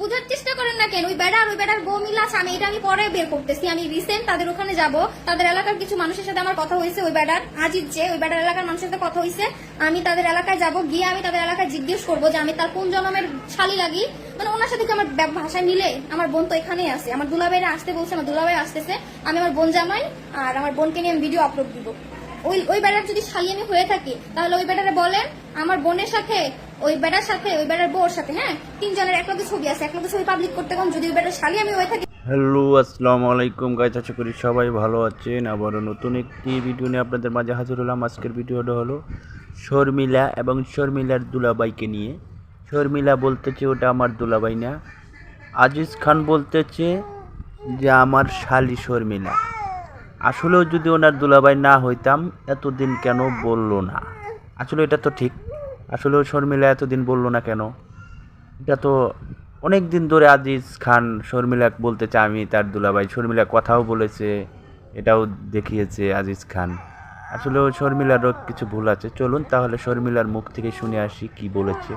বুঝার চেষ্টা করেন না কেন? ওই বেড়ার বউ মিলা আছে, আমি পরে বের করতেছি। আমি রিসেন্ট তাদের ওখানে যাব, তাদের এলাকার কিছু মানুষের সাথে আমার কথা হয়েছে। ওই বেড়ার আজিজ, যে ওই বেড়ার এলাকার মানুষের সাথে কথা হয়েছে। আমি তাদের এলাকায় যাব, গিয়ে আমি তাদের এলাকায় জিজ্ঞেস করবো যে আমি তার কোন জন্মের শালি লাগি। মানে ওনার সাথে কি আমার ভাষায় মিলে? আমার বোন তো এখানেই আছে, আমার দুলাভাইরা আসতে বলছে, আমার দুলাভাই আসতেছে। আমি আমার বোন জামাই আর আমার বোনকে নিয়ে আমি ভিডিও আপলোড দিব। ওই বেড়ার যদি শালি আমি হয়ে থাকি, তাহলে ওই বেড়ারে বলেন আমার বোনের সাথে, ওই বেড়ার সাথে, ওই বেড়ার বউর সাথে, হ্যাঁ, তিনজনের একলগে ছবি আছে, একলগে ছবি পাবলিক করতে কোন, যদি ওই বেড়ার শালি আমি হয়ে থাকি। হ্যালো, আসসালামু আলাইকুম গাইস, আশা করি সবাই ভালো আছেন। আবারও নতুন একটি ভিডিও নিয়ে আপনাদের মাঝে হাজির হলাম। আজকের ভিডিওটা হলো শর্মিলা এবং শর্মিলার দুলাভাইকে নিয়ে। শর্মিলা বলতেছে ওটা আমার দুলাভাই না, আজিজ খান বলতেছে যে আমার শালি শর্মিলা। আসলেও যদি ওনার দুলাভাই না হইতাম এতদিন কেন বললো না? আসলে এটা তো ঠিক, আসলেও শর্মিলা এতদিন বললো না কেন? এটা তো অনেক দিন ধরে আজিজ খান শর্মিলা বলতেছে আমি তার দুলাভাই। শর্মিলা কথাও বলেছে, এটাও দেখিয়েছে আজিজ খান। আসলেও শর্মিলারও কিছু ভুল আছে। চলুন তাহলে শর্মিলার মুখ থেকে শুনে আসি কি বলেছে।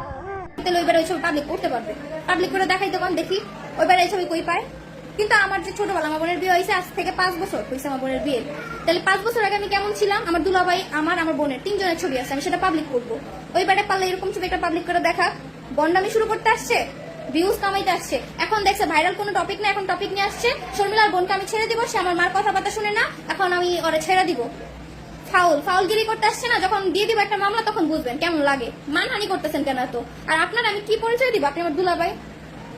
তাহলে ওই বেড়া ওই ছবি পাবলিক করতে পারবে, পাবলিক করে দেখাইতে কোন দেখি ওই বেড়া এই ছবি কই পায়। কিন্তু আমার যে ছোটবেলা আমার বোনের বিয়ে হয়েছে, আজ থেকে 5 বছর হয়েছে আমার বোনের বিয়ে। তাহলে 5 বছর আগে আমি কেমন ছিলাম? আমার দুলাভাই, আমার বোনের তিনজনের ছবি আছে, আমি সেটা পাবলিক করবো। ওই বেড়া পারলে এরকম ছবি একটা পাবলিক করে দেখা, বন্ডামি শুরু করতে আসছে, ভিউজ কামাইতে আসছে। এখন দেখছে ভাইরাল কোনো টপিক না, এখন টপিক নিয়ে আসছে শর্মিলার বোনকে আমি ছেড়ে দিব, সে আমার মার কথাবার্তা শুনে না, এখন আমি ওরা ছেড়ে দিব। ফাউলগিরি করতে আসছে না, যখন দিয়ে দিব একটা মামলা তখন বুঝবেন কেমন লাগে। মানহানি করতেছেন কেন এত? আর আপনার আমি কি পরিচয় দিব? আপনি আমার দুলাভাই,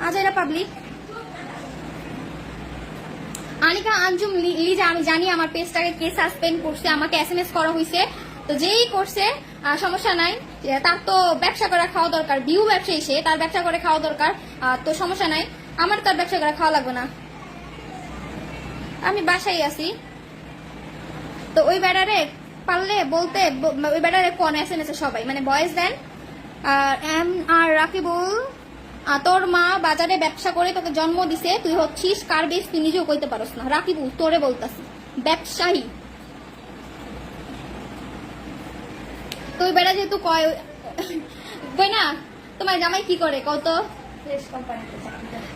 আজ এরা পাবলিক। আনিকা আঞ্জুম লিজা, আমি জানি আমার পেজটাকে কে সাসপেন্ড করছে, আমাকে SMS করা হয়েছে। তো যেই করছে সমস্যা নাই, তার তো ব্যবসা করে খাওয়া দরকার, ভিউ ব্যবসায়ী সে, তার ব্যবসা করে খাওয়া দরকার, তো সমস্যা নাই। আমার তার ব্যবসা করে খাওয়া লাগবে না, আমি বাসায় আছি। তো ওই বেড়ারে পারলে বলতে, ওই বেড়ারে কোন SMS সবাই মানে বয়েস দেন। আর রাকিবুল, তোর মা বাজারে ব্যবসা করে তোকে জন্ম দিছে, তুই হচ্ছিস কার বেশ তুই নিজেও কইতে পারস না। রাকিবুল তোরে বলতাছি, ব্যবসায়ী। তো ওই বেড়া যেহেতু কয় না, তোমার জামাই কি করে কত?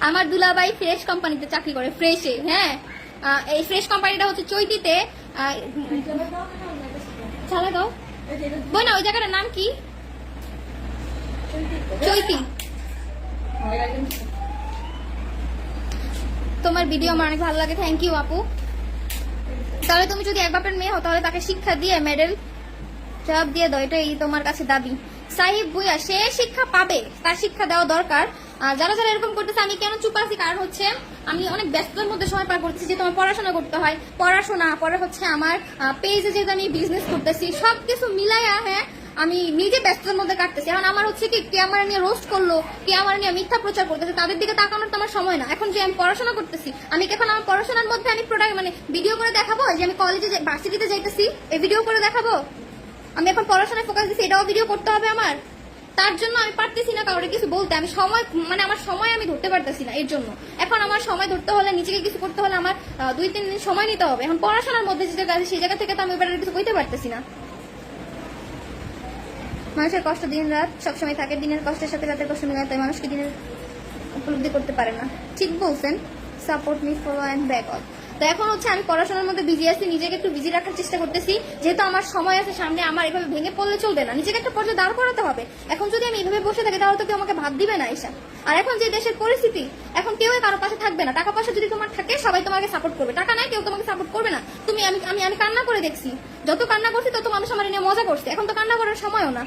আমার দুলাভাই ফ্রেশ কোম্পানিতে চাকরি করে, ফ্রেশে। হ্যাঁ, এই ফ্রেশ কোম্পানিটা হচ্ছে চৈতিতে। চালা দাও বই না, ওই জায়গাটার নাম কি? চৈতি। তোমার ভিডিও আমার অনেক ভালো লাগে, থ্যাংক ইউ আপু। তাহলে তুমি যদি এক বাপের মেয়ে হও, তাহলে তাকে শিক্ষা দিয়ে মেডেল জবাব দিয়ে দাও, এটাই তোমার কাছে দাবি। সাহিব ভুইয়া, সে শিক্ষা পাবে, তার শিক্ষা দেওয়া দরকার। যারা যারা এরকম করতেছে আমি কেন চুপ আছি? কারণ হচ্ছে আমি অনেক ব্যস্ততার মধ্যে সময় পার করতেছি, যে তোমার পড়াশোনা করতে হয়, পড়াশোনা পরে হচ্ছে আমার পেজে যেহেতু আমি বিজনেস করতেছি, সবকিছু মিলাইয়া হ্যাঁ আমি নিজে ব্যস্ততার মধ্যে কাটতেছি। এখন আমার হচ্ছে কি, কে আমার নিয়ে রোস্ট করলো, কে আমার নিয়ে মিথ্যা প্রচার করতেছে, তাদের দিকে তাকানোর তো আমার সময় না। এখন যে আমি পড়াশোনা করতেছি, আমি এখন আমার পড়াশোনার মধ্যে আমি প্রোডাক্ট মানে ভিডিও করে দেখাবো যে আমি কলেজে ভার্সিটিতে যাইতেছি, এই ভিডিও করে দেখাবো? আমি এখন পড়াশোনায় ফোকাস দিচ্ছি, এটাও ভিডিও করতে হবে আমার। তার জন্য আমি পারতেছি না কাউকে কিছু বলতে, আমি সময় মানে আমার সময় আমি ধরতে পারতেছি না। এর জন্য এখন আমার সময় ধরতে হলে, নিজেকে কিছু করতে হলে আমার 2-3 দিন সময় নিতে হবে। এখন পড়াশোনার মধ্যে যে জায়গা আছে সেই জায়গা থেকে তো আমি এবার কিছু কইতে পারতেছি না। মানুষের কষ্ট দিন রাত সবসময় থাকে, দিনের কষ্টের সাথে রাতের কষ্ট মিলায়, তাই মানুষকে দিনের উপলব্ধি করতে পারে না। ঠিক বলছেন। Support me, follow and back all. তো এখন হচ্ছে আমি পড়াশোনার মধ্যে বিজি আছি, নিজেকে একটু বিজি রাখার চেষ্টা করতেছি, যেহেতু আমার সময় আছে সামনে। আমার এভাবে ভেঙে পড়লে চলবে না, নিজেকে একটা পর্যায়ে দাঁড় করাতে হবে। এখন যদি আমি এইভাবে বসে থাকি, তাহলে তো কেউ আমাকে ভাত দিবে না এসা। আর এখন যে দেশের পরিস্থিতি, এখন কেউ কারো পাশে থাকবে না। টাকা পয়সা যদি তোমার থাকে, সবাই তোমাকে সাপোর্ট করবে, টাকা নাই কেউ তোমাকে সাপোর্ট করবে না। তুমি আমি কান্না করে দেখছি, যত কান্না করছি তত মানুষ আমার নিয়ে মজা করছে, এখন তো কান্না করার সময়ও না।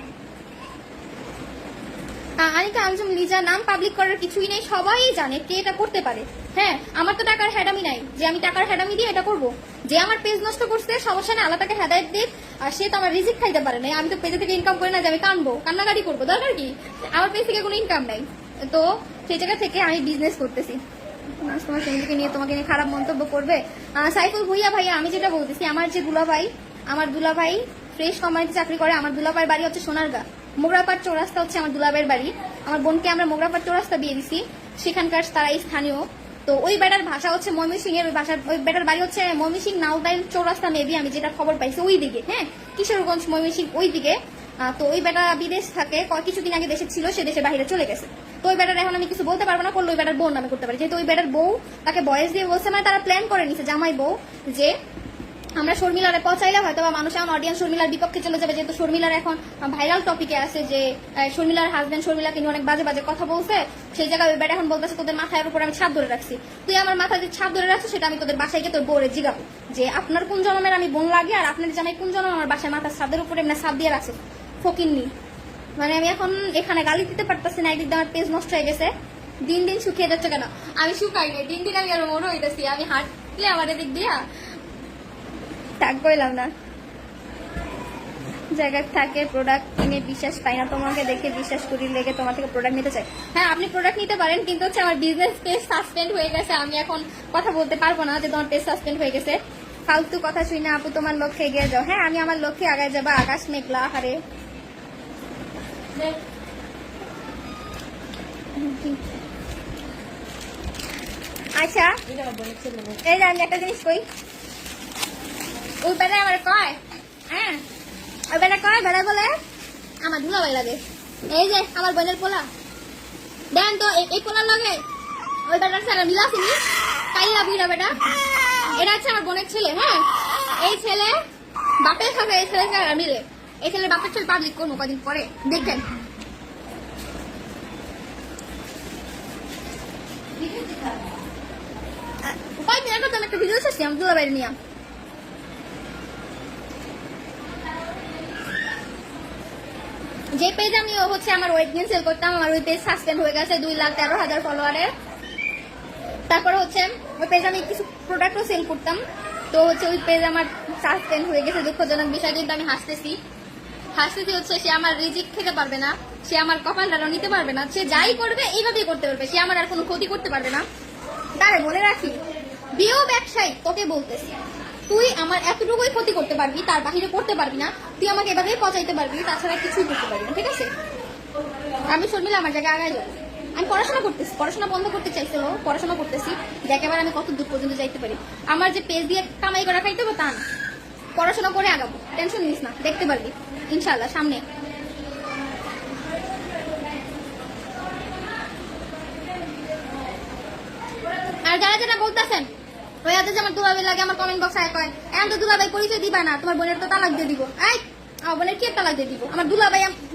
আনিকা আঞ্জুম লিজা, নাম পাবলিক করার কিছুই নেই, সবাই জানে কে এটা করতে পারে। হ্যাঁ, আমার তো টাকার হ্যাডামি নাই যে আমি টাকার হ্যাডামি দিয়ে এটা করবো। যে আমার পেজ নষ্ট করছে সমস্যা নেই, আল্লাহ তাকে হেদায়েত দিক, আর সে তো আমার রিজিক খাইতে পারে না। আমি তো পেজে থেকে ইনকাম করি না যে আমি কান্নাকাটি করবো, দরকার কি? আমার পেজ থেকে কোনো ইনকাম নাই, তো সেই জায়গা থেকে আমি বিজনেস করতেছি। তোমার ফ্যামিলিকে নিয়ে তোমাকে নিয়ে খারাপ মন্তব্য করবে। সাইফুল ভুইয়া ভাইয়া, আমি যেটা বলতেছি, আমার দুলাভাই ফ্রেশ কোম্পানিতে চাকরি করে। আমার দুলাভাইয়ের বাড়ি হচ্ছে সোনারগাঁ, মোগরাপাড় চৌরাস্তা হচ্ছে আমার দুলাভাইয়ের বাড়ি। আমার বোনকে আমরা মোগরাপাড় চৌরাস্তা বিয়ে দিছি, সেখানকার তারাই স্থানীয়। তো ওই বেটার ভাষা হচ্ছে ময়মনসিং এর, ওই বেটার বাড়ি হচ্ছে ময়মনসিং নাউদাইল চৌরাস্তা মেবি, আমি যেটা খবর পাইছি ওই দিকে। হ্যাঁ, কিশোরগঞ্জ ময়মনসিং ওই দিকে। তো ওই বেটা বিদেশ থাকে, কিছুদিন আগে দেশে ছিল, সে দেশে বাইরে চলে গেছে। তো ওই বেটার এখন আমি কিছু বলতে পারবো না, করলে ওই বেটার বউ নামে করতে পারি, যেহেতু ওই বেটার বউ তাকে বয়স দিয়ে বলছে, মানে তারা প্ল্যান করে নিছে জামাই বউ যে আমরা শর্মিলারে পচাইলে হয়তো বা মানুষ আমার অডিয়েন্স শর্মিলার বিপক্ষে চলে যাবে, যেহেতু শর্মিলার এখন ভাইরাল টপিকে আছে যে শর্মিলার হাজবেন্ড শর্মিলাকে নিয়ে অনেক বাজে বাজে কথা বলছে, সেই জায়গায় ওই বেটা এখন বলতেছে তোদের মাথার উপর আমি ছাদ ধরে রাখছি, তুই আমার মাথায় যে ছাদ ধরে রাখছিস সেটা আমি তোদের বাসায় গিয়ে তোর বউরে জিগাবো যে আপনার কোন জন্মের আমি বোন লাগে আর আপনার জামাই কোন জন্ম আমার বাসায় মাথার ছাদের উপরে এমনি ছাদ দিয়ে রাখছে ফকিন্নি। মানে আমি এখন এখানে গালি দিতে পারতেছি না, একদিক দিয়ে আমার পেজ নষ্ট হয়ে গেছে, দিন দিন শুকিয়ে যাচ্ছে। কেন আমি শুকাই নাই, দিন দিন আমি আরো মনে হইতেছি, আমি হাঁটলে আমার এদিক দিয়া তাক কইলাম না জায়গায় থাকে প্রোডাক্ট কিনে বিশ্বাস পাই না, তোমাকে দেখে বিশ্বাস করি লেগে তোমার থেকে প্রোডাক্ট নিতে চাই। হ্যাঁ আপনি প্রোডাক্ট নিতে পারেন, কিন্তু হচ্ছে আমার বিজনেস পেজ সাসপেন্ড হয়ে গেছে, আমি এখন কথা বলতে পারবো না যে তোমার পেজ সাসপেন্ড হয়ে গেছে। ফালতু কথা শুই না আপু, তোমার লক্ষ্যে এগিয়ে যাও। হ্যাঁ আমি আমার লক্ষ্যে আগায় যাবো, আকাশ মেঘলা হারে। আচ্ছা এই যে আমি একটা জিনিস কই, ওই বেড়ায় আমার কয়, হ্যাঁ ওই বেড়া কয়, বেড়া বলে আমার ধুলাবাই লাগে, এই যে আমার বোনের পোলা দেন তো এই পোলার লগে ওই বেটার সারা মিলা আসেনি, কাইলা বুড়া বেটা, এটা হচ্ছে আমার বোনের ছেলে। হ্যাঁ এই ছেলে বাপের সাথে এই ছেলে সারা মিলে, এই ছেলে বাপের ছেলে পাবলিক করবো কদিন পরে দেখেন। কয়েকদিন আগে তো আমি একটা ভিডিও এসেছি আমি দুলাবাইরে নিয়ে, যে পেজ আমি হচ্ছে আমার ওয়েট গেইন সেল করতাম, আমার ওই পেজ সাসপেন্ড হয়ে গেছে 2,13,000 ফলোয়ারের। তারপরে হচ্ছে ওই পেজ আমি কিছু প্রোডাক্টও সেল করতাম, তো হচ্ছে ওই পেজ আমার সাসপেন্ড হয়ে গেছে, দুঃখজনক বিষয়। কিন্তু আমি হাসতেছি হচ্ছে সে আমার রিজিক খেতে পারবে না, সে আমার কপালটাও নিতে পারবে না, সে যাই করবে এইভাবেই করতে পারবে, সে আমার আর কোনো ক্ষতি করতে পারবে না। তারে বলে রাখি বিয়েও ব্যবসায়ী, তোকে বলতেছি তুই আমার এতটুকুই ক্ষতি করতে পারবি, তার বাহিরে করতে পারবি না, তুই আমাকে এভাবেই পচাইতে পারবি, তাছাড়া কিছুই করতে পারবি না, ঠিক আছে? আমি শর্মিলা আমার জায়গায় আগায় যাবো, আমি পড়াশোনা করতেছি, পড়াশোনা বন্ধ করতে চাইছিল, পড়াশোনা করতেছি, দেখ এবার আমি কত দূর পর্যন্ত যাইতে পারি। আমার যে পেজ দিয়ে কামাই করা খাইতে হবে তা না, পড়াশোনা করে আগাবো, টেনশন নিস না, দেখতে পারবি ইনশাল্লাহ সামনে। আর যারা যারা বলতেছেন ওই আজ আমার দুলাভাই লাগে, আমার কমেন্ট বক্স আয় কয় এখন তো দুলাভাই পরিচয় দিবা না, তোমার বোনের তো তালাক দিয়ে দিব। এই আমার বোনের কি তালাক দিয়ে দিব? আমার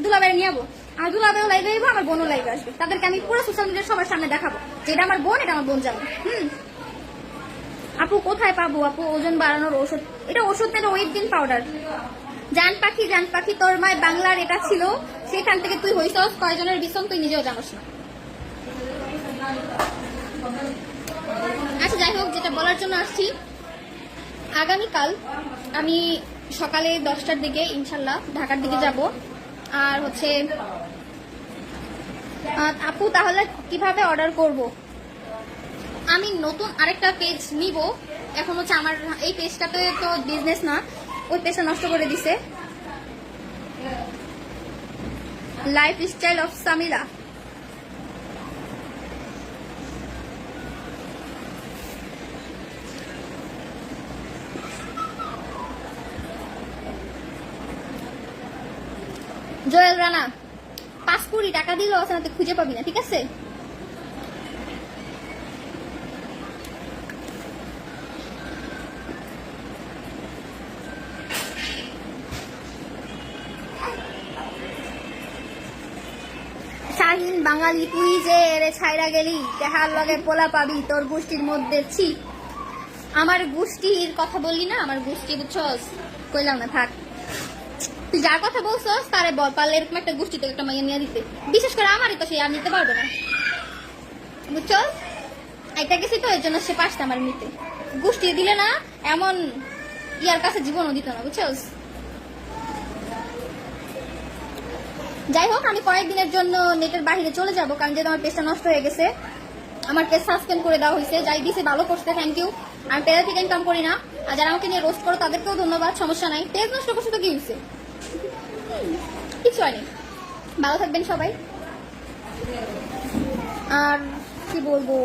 দুলাভাই নিয়ে যাবো, আমার দুলাভাইও লাইভে আসবো, আমার বোনও লাইভে আসবে, তাদেরকে আমি পুরো সোশ্যাল মিডিয়া সবার সামনে দেখাবো যে এটা আমার বোন, এটা আমার বোন যাবো। আপু কোথায় পাবো আপু ওজন বাড়ানোর ওষুধ? এটা ওষুধ, এটা ওয়েট গেইন পাউডার। জান পাখি তোর মায় বাংলার এটা ছিল, সেখান থেকে তুই হইছস কয়জনের বিছন তুই নিজেও জানোস না। আচ্ছা যাই হোক, যেটা বলার জন্য আসছি, আগামীকাল আমি সকালে 10টার দিকে ইনশাল্লাহ ঢাকার দিকে যাব। আর হচ্ছে আপু তাহলে কিভাবে অর্ডার করব? আমি নতুন আরেকটা পেজ নিব, এখন হচ্ছে আমার এই পেজটাতে তো বিজনেস না, ওই পেজটা নষ্ট করে দিছে। Lifestyle of Samila, Joel Rana 5 কোটি টাকা দিলেও তুই খুঁজে পাবি না, ঠিক আছে? শাহিন বাঙালি তুই যে এরে ছাইরা গেলি, দেহার লগে পোলা পাবি তোর গোষ্ঠীর মধ্যে। ছি, আমার গোষ্ঠীর কথা বললি না, আমার গোষ্ঠী বুঝছস, কইলাম না থাক। তুই যার কথা বলছস তারে বল, পারলে এরকম একটা গোষ্ঠী তো একটা মাইয়া নিয়ে দিতে, বিশেষ করে আমারই তো সে আর নিতে পারবে না, বুঝছস? একটা গেছি তো এর জন্য সে পারছে আমার নিতে, গোষ্ঠী দিলে না এমন ইয়ার কাছে জীবনও দিত না, বুঝছস? যাই হোক, আমি কয়েকদিনের জন্য নেটের বাইরে চলে যাব, কারণ যেহেতু আমার পেজটা নষ্ট হয়ে গেছে, আমার পেজ সাসপেন্ড করে দেওয়া হয়েছে। যাই দিছে ভালো করছে, থ্যাংক ইউ। আমি পেজ থেকে ইনকাম করি না, আর যারা আমাকে নিয়ে রোস্ট করো তাদেরকেও ধন্যবাদ, সমস্যা নাই। পেজ নষ্ট করছে তো কি হয়েছে, কিছু হয়নি। ভালো থাকবেন সবাই, আর কি বলবো।